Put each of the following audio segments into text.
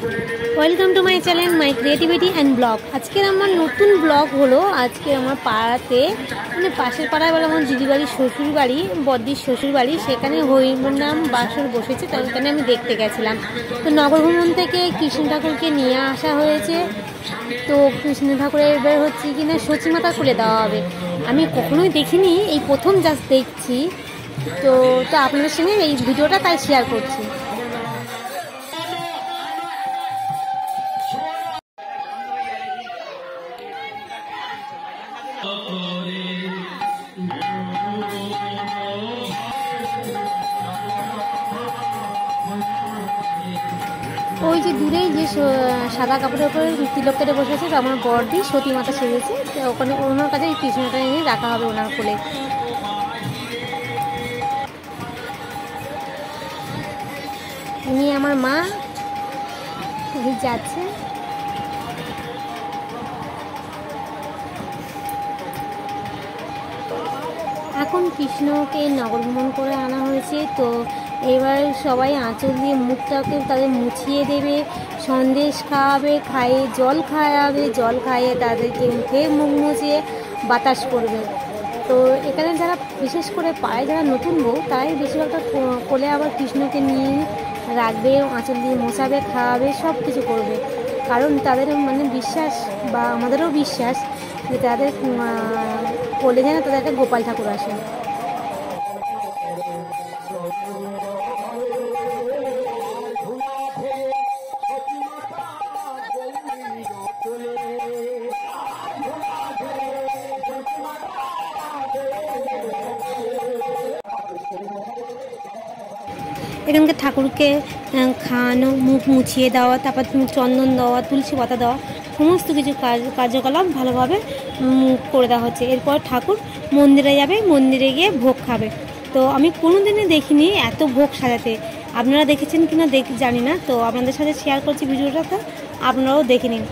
Welcome to my channel my creativity and blog. আজকের আমার নতুন ব্লগ হলো, আজকে আমার পাড়াতে মানে পাশের পাড়ায় বলে আমার দিদি বাড়ির শ্বশুর বাড়ি, বদ্দির শ্বশুর বাড়ি, সেখানে হরিনাম বাসর বসেছে, তো ওখানে আমি দেখতে গেছিলাম। তো নগরভ্রমণ থেকে কৃষ্ণ ঠাকুরকে নিয়ে আসা হয়েছে। তো কৃষ্ণ ঠাকুরের এবার হচ্ছে কিনা সচিমাতা খুলে দেওয়া হবে। আমি কখনোই দেখিনি, এই প্রথম জাস্ট দেখছি। তো আপনাদের সঙ্গে এই ভিডিওটা তাই শেয়ার করছি। ওই যে দূরেই যে সাদা কাপড়ের উপরে তিলক কেটে বসেছে, তো আমার বড়দি সতী মাতা সেজেছে, ওখানে ওনার কাছে কৃষ্ণটা এনে রাখা হবে ওনার কোলে। উনি আমার মা যাচ্ছে। এখন কৃষ্ণকে নগর ভ্রমণ করে আনা হয়েছে, তো এবার সবাই আঁচল দিয়ে মুখটাকে তাদের মুছিয়ে দেবে, সন্দেশ খাওয়াবে, খাইয়ে জল খাওয়াবে, জল খাইয়ে তাদেরকে মুখে মুখ মুছিয়ে বাতাস করবে। তো এখানে যারা বিশেষ করে পায়, যারা নতুন বউ, তারাই বেশিরভাগটা কোলে আবার কৃষ্ণকে নিয়ে রাখবে, আঁচল দিয়ে মোছাবে, খাওয়াবে, সব কিছু করবে। কারণ তাদের মানে বিশ্বাস, বা আমাদেরও বিশ্বাস, যে তাদের কোলে যেন তাদের একটা গোপাল ঠাকুর আসে। এখানকার ঠাকুরকে খাওয়ানো, মুখ মুছিয়ে দেওয়া, তারপর চন্দন দেওয়া, তুলসী পাতা দেওয়া, সমস্ত কিছু কার্যকলাপ ভালোভাবে করে দেওয়া হচ্ছে। এরপর ঠাকুর মন্দিরে যাবে, মন্দিরে গিয়ে ভোগ খাবে। তো আমি কোনোদিনই দেখিনি এত ভোগ সাজাতে। আপনারা দেখেছেন কিনা জানি না, তো আপনাদের সাথে শেয়ার করছি ভিডিওটা, তো আপনারাও দেখে নিন।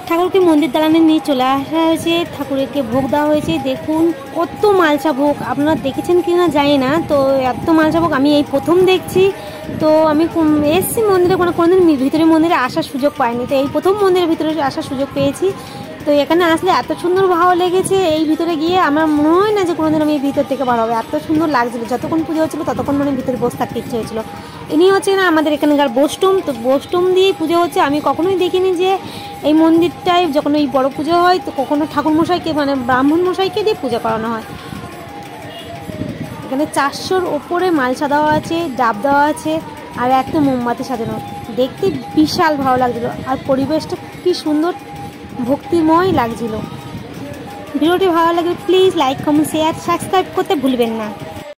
ঠাকুরকে মন্দির দালানে নিয়ে চলে আসা হয়েছে, ঠাকুরকে ভোগ দেওয়া হয়েছে। দেখুন কত মালসা ভোগ, আপনারা দেখেছেন কি না জানি না, তো এত মালসা ভোগ আমি এই প্রথম দেখছি। তো আমি এসছি মন্দিরে, কোনোদিন ভিতরে মন্দিরে আসার সুযোগ পাইনি, তো এই প্রথম মন্দিরের ভিতরে আসার সুযোগ পেয়েছি। তো এখানে আসলে এত সুন্দর ভালো লেগেছে, এই ভিতরে গিয়ে আমার মনে হয় না যে কোনোদিন আমি এই ভিতর থেকে বার হবে। এত সুন্দর লাগছিল, যতক্ষণ পুজো হচ্ছিলো ততক্ষণ মানে ভিতরে বসে থাকতে ইচ্ছে হয়েছিল। ইনি হচ্ছে না আমাদের এখানকার বষ্টম, তো বষ্টম দিয়ে পুজো হচ্ছে। আমি কখনোই দেখিনি যে এই মন্দিরটায় যখন এই বড় পুজো হয়, তো কখনো ঠাকুর মশাইকে মানে ব্রাহ্মণ মশাইকে দিয়ে পূজা করানো হয়। এখানে 400-র ওপরে মালসা দেওয়া আছে, ডাব দেওয়া আছে, আর একটা মোমবাতি সাজানো। দেখতে বিশাল ভালো লাগছিল, আর পরিবেশটা কি সুন্দর ভক্তিময় লাগছিল। ভিডিওটি ভালো লাগলে please like, comment, share, subscribe করতে ভুলবেন না।